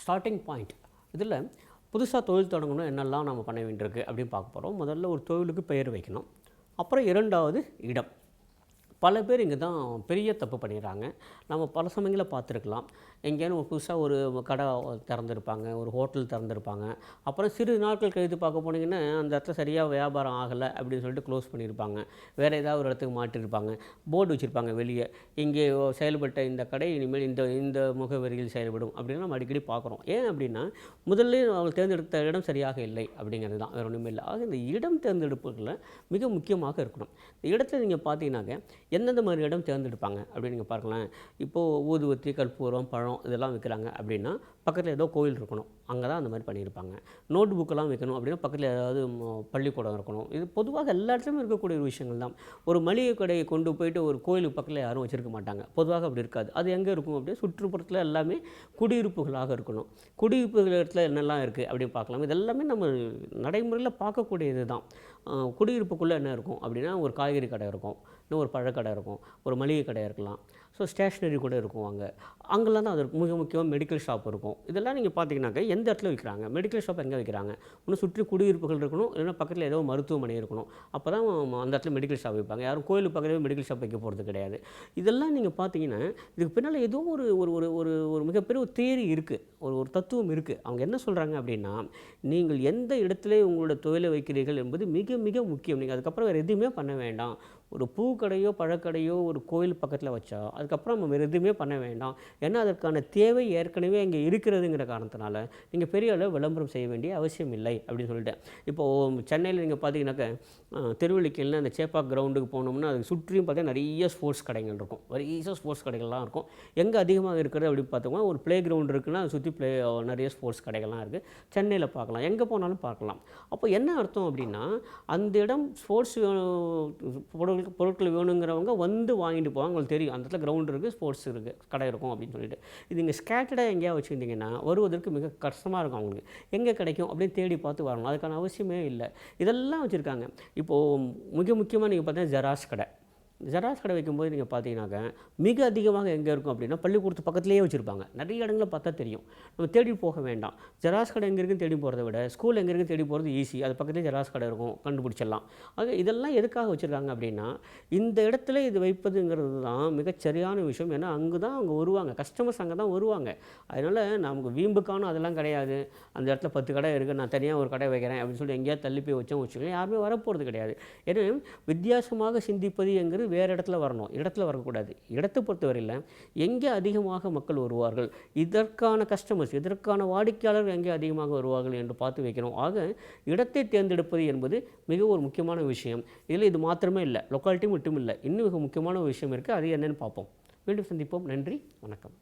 Starting point இதில் புதுசாக தொழில் தொடங்கணும் என்னெல்லாம் நம்ம பண்ண வேண்டியிருக்கு அப்படின்னு பார்க்க போகிறோம். முதல்ல ஒரு தொழிலுக்கு பெயர் வைக்கணும். அப்புறம் இரண்டாவது இடம். பல பேர் இங்கே தான் பெரிய தப்பு பண்ணிடுறாங்க. நம்ம பல சமயங்களில் பார்த்துருக்கலாம். எங்கேயாவது புதுசாக ஒரு கடை திறந்துருப்பாங்க, ஒரு ஹோட்டல் திறந்துருப்பாங்க. அப்புறம் சிறு நாட்கள் கழித்து பார்க்க போனீங்கன்னா அந்த இடத்துல சரியாக வியாபாரம் ஆகலை அப்படின்னு சொல்லிட்டு க்ளோஸ் பண்ணியிருப்பாங்க. வேறு ஏதாவது ஒரு இடத்துக்கு மாட்டியிருப்பாங்க. போர்டு வச்சுருப்பாங்க வெளியே, இங்கே செயல்பட்ட இந்த கடை இனிமேல் இந்த இந்த முகவரியில் செயல்படும் அப்படின்னு நம்ம அடிக்கடி பார்க்குறோம். ஏன் அப்படின்னா முதல்ல அவங்க தேர்ந்தெடுத்த இடம் சரியாக இல்லை அப்படிங்கிறது தான், வேறு ஒன்றுமே இல்லை. ஆக இந்த இடம் தேர்ந்தெடுப்புகளில் மிக முக்கியமாக இருக்கணும். இந்த இடத்துல நீங்கள் பார்த்தீங்கன்னாக்க எந்தெந்த மாதிரி இடம் தேர்ந்தெடுப்பாங்க அப்படின்னு நீங்கள் பார்க்கலாம். இப்போது ஊதுவத்தி, கற்பூரம், பழம் இதெல்லாம் விற்கிறாங்க அப்படின்னா பக்கத்தில் ஏதோ கோயில் இருக்கணும், அங்கே தான் அந்த மாதிரி பண்ணியிருப்பாங்க. நோட் புக்கெல்லாம் வைக்கணும் அப்படின்னா பக்கத்தில் ஏதாவது பள்ளிக்கூடம் இருக்கணும். இது பொதுவாக எல்லா இடத்துலையும் இருக்கக்கூடிய ஒரு விஷயங்கள் தான். ஒரு மளிகை கடையை கொண்டு போயிட்டு ஒரு கோயிலுக்கு பக்கத்தில் யாரும் வச்சுருக்க மாட்டாங்க. பொதுவாக அப்படி இருக்காது. அது எங்கே இருக்கும் அப்படியே சுற்றுப்புறத்தில் எல்லாமே குடியிருப்புகளாக இருக்கணும். குடியிருப்புகள் இடத்துல என்னெல்லாம் இருக்குது அப்படின்னு பார்க்கலாம். இதெல்லாமே நம்ம நடைமுறையில் பார்க்கக்கூடியது தான். குடியிருப்புக்குள்ளே என்ன இருக்கும் அப்படின்னா ஒரு காய்கறி கடை இருக்கும், இன்னும் ஒரு பழக்கடை இருக்கும், ஒரு மளிகை கடை இருக்கலாம், ஸோ ஸ்டேஷ்னரி கூட இருக்கும். அங்கெல்லாம் தான் அது மிக முக்கியமாக மெடிக்கல் ஷாப் இருக்கும். இதெல்லாம் நீங்கள் பார்த்தீங்கன்னாக்க எந்த இடத்துல விற்கிறாங்க, மெடிக்கல் ஷாப் எங்கே வைக்கிறாங்க, இன்னும் சுற்றி குடியிருப்புகள் இருக்கணும், இல்லைன்னா பக்கத்தில் ஏதோ மருத்துவமனை இருக்கணும். அப்போ தான் அந்த இடத்துல மெடிக்கல் ஷாப் வைப்பாங்க. யாரும் கோயிலுக்கு பக்கத்தில் மெடிக்கல் ஷாப் வைக்க போகிறது கிடையாது. இதெல்லாம் நீங்கள் பார்த்தீங்கன்னா இதுக்கு பின்னால் ஏதோ ஒரு ஒரு ஒரு ஒரு மிகப்பெரிய ஒரு தியரி இருக்குது, ஒரு தத்துவம் இருக்குது. அவங்க என்ன சொல்கிறாங்க அப்படின்னா, நீங்கள் எந்த இடத்துல உங்களோட தொழிலை வைக்கிறீர்கள் என்பது மிக மிக முக்கியம். நீங்கள் அதுக்கப்புறம் வேறு எதுவுமே பண்ண வேண்டாம். ஒரு பூக்கடையோ பழக்கடையோ ஒரு கோயில் பக்கத்தில் வச்சா அதுக்கப்புறம் நம்ம வேறு எதுவுமே பண்ண வேண்டாம். ஏன்னா அதற்கான தேவை ஏற்கனவே இங்கே இருக்கிறதுங்கிற காரணத்தினால நீங்கள் பெரிய அளவு விளம்பரம் செய்ய வேண்டிய அவசியம் இல்லை அப்படின்னு சொல்லிட்டேன். இப்போது சென்னையில் நீங்கள் பார்த்தீங்கன்னாக்க திருவள்ளிக்கேணியில் அந்த சேப்பாக் கிரவுண்டுக்கு போனோம்னா அதுக்கு சுற்றியும் பார்த்தீங்கன்னா நிறைய ஸ்போர்ட்ஸ் கடைகள் இருக்கும், நிறைய ஸ்போர்ட்ஸ் கடைகள்லாம் இருக்கும். எங்கே அதிகமாக இருக்கிறது அப்படின்னு பார்த்தோம்னா ஒரு ப்ளே கிரவுண்ட் இருக்குன்னா அதை சுற்றி நிறைய ஸ்போர்ட்ஸ் கடைகள்லாம் இருக்குது. சென்னையில் பார்க்கலாம், எங்கே போனாலும் பார்க்கலாம். அப்போ என்ன அர்த்தம் அப்படின்னா அந்த இடம் ஸ்போர்ட்ஸ் பொருட்கள் வேணுங்கிறவங்க வந்து வாங்கிட்டு போவாங்க. உங்களுக்கு தெரியும் அந்த இடத்துல கிரவுண்ட் இருக்குது, ஸ்போர்ட்ஸ் இருக்குது, கடை இருக்கும் அப்படின்னு சொல்லிட்டு. இது இங்கே ஸ்கேட்டர்டாக எங்கேயா வச்சுருந்தீங்கன்னா வருவதற்கு மிக கஷ்டமாக இருக்கும். அவங்களுக்கு எங்கே கிடைக்கும் அப்படின்னு தேடி பார்த்து வரணும், அதுக்கான அவசியமே இல்லை. இதெல்லாம் வச்சுருக்காங்க. இப்போது மிக முக்கியமாக நீங்கள் பார்த்தீங்கன்னா ஜெராக்ஸ் கடை வைக்கும்போது நீங்கள் பார்த்தீங்கன்னாக்க மிக அதிகமாக எங்கே இருக்கும் அப்படின்னா பள்ளிக்கூடத்து பக்கத்துலேயே வச்சுருப்பாங்க. நிறைய இடங்களில் பார்த்தா தெரியும், நம்ம தேடி போக வேண்டாம். ஜெராக்ஸ் கடை எங்கே இருக்குன்னு தேடி போகிறத விட ஸ்கூல் எங்கே இருக்குன்னு தேடி போகிறது ஈஸி. அது பக்கத்துலேயே ஜெராக்ஸ் கடை இருக்கும், கண்டுபிடிச்சிடலாம். ஆக இதெல்லாம் எதுக்காக வச்சுருக்காங்க அப்படின்னா இந்த இடத்துல இது வைப்பதுங்கிறது தான் மிகச்சரியான விஷயம். ஏன்னா அங்கே தான் அவங்க வருவாங்க, கஸ்டமர்ஸ் அங்கே தான் வருவாங்க. அதனால் நமக்கு வீம்புக்கான அதெல்லாம் கிடையாது. அந்த இடத்துல 10 கடை இருக்குது, நான் தனியாக ஒரு கடை வைக்கிறேன் அப்படின்னு சொல்லி எங்கேயாவது தள்ளி போய் வச்சுக்கோங்க, யாருமே வரப்போகிறது கிடையாது. ஏன்னா வித்தியாசமாக சிந்திப்பது என்கிறது வேறு இடத்துல வரணும், இடத்துல வரக்கூடாது. இடத்தை பொறுத்தவரையில் எங்கே அதிகமாக மக்கள் வருவார்கள், இதற்கான கஸ்டமர்ஸ், இதற்கான வாடிக்கையாளர்கள் எங்கே அதிகமாக வருவார்கள் என்று பார்த்து வைக்கணும். ஆக இடத்தை தேர்ந்தெடுப்பது என்பது மிக ஒரு முக்கியமான விஷயம். இதில் இது மாத்திரமே இல்லை, லொக்காலிட்டி மட்டும் இல்லை, இன்னும் மிக முக்கியமான விஷயம் இருக்குது. அது என்னென்னு பார்ப்போம். மீண்டும் சந்திப்போம். நன்றி, வணக்கம்.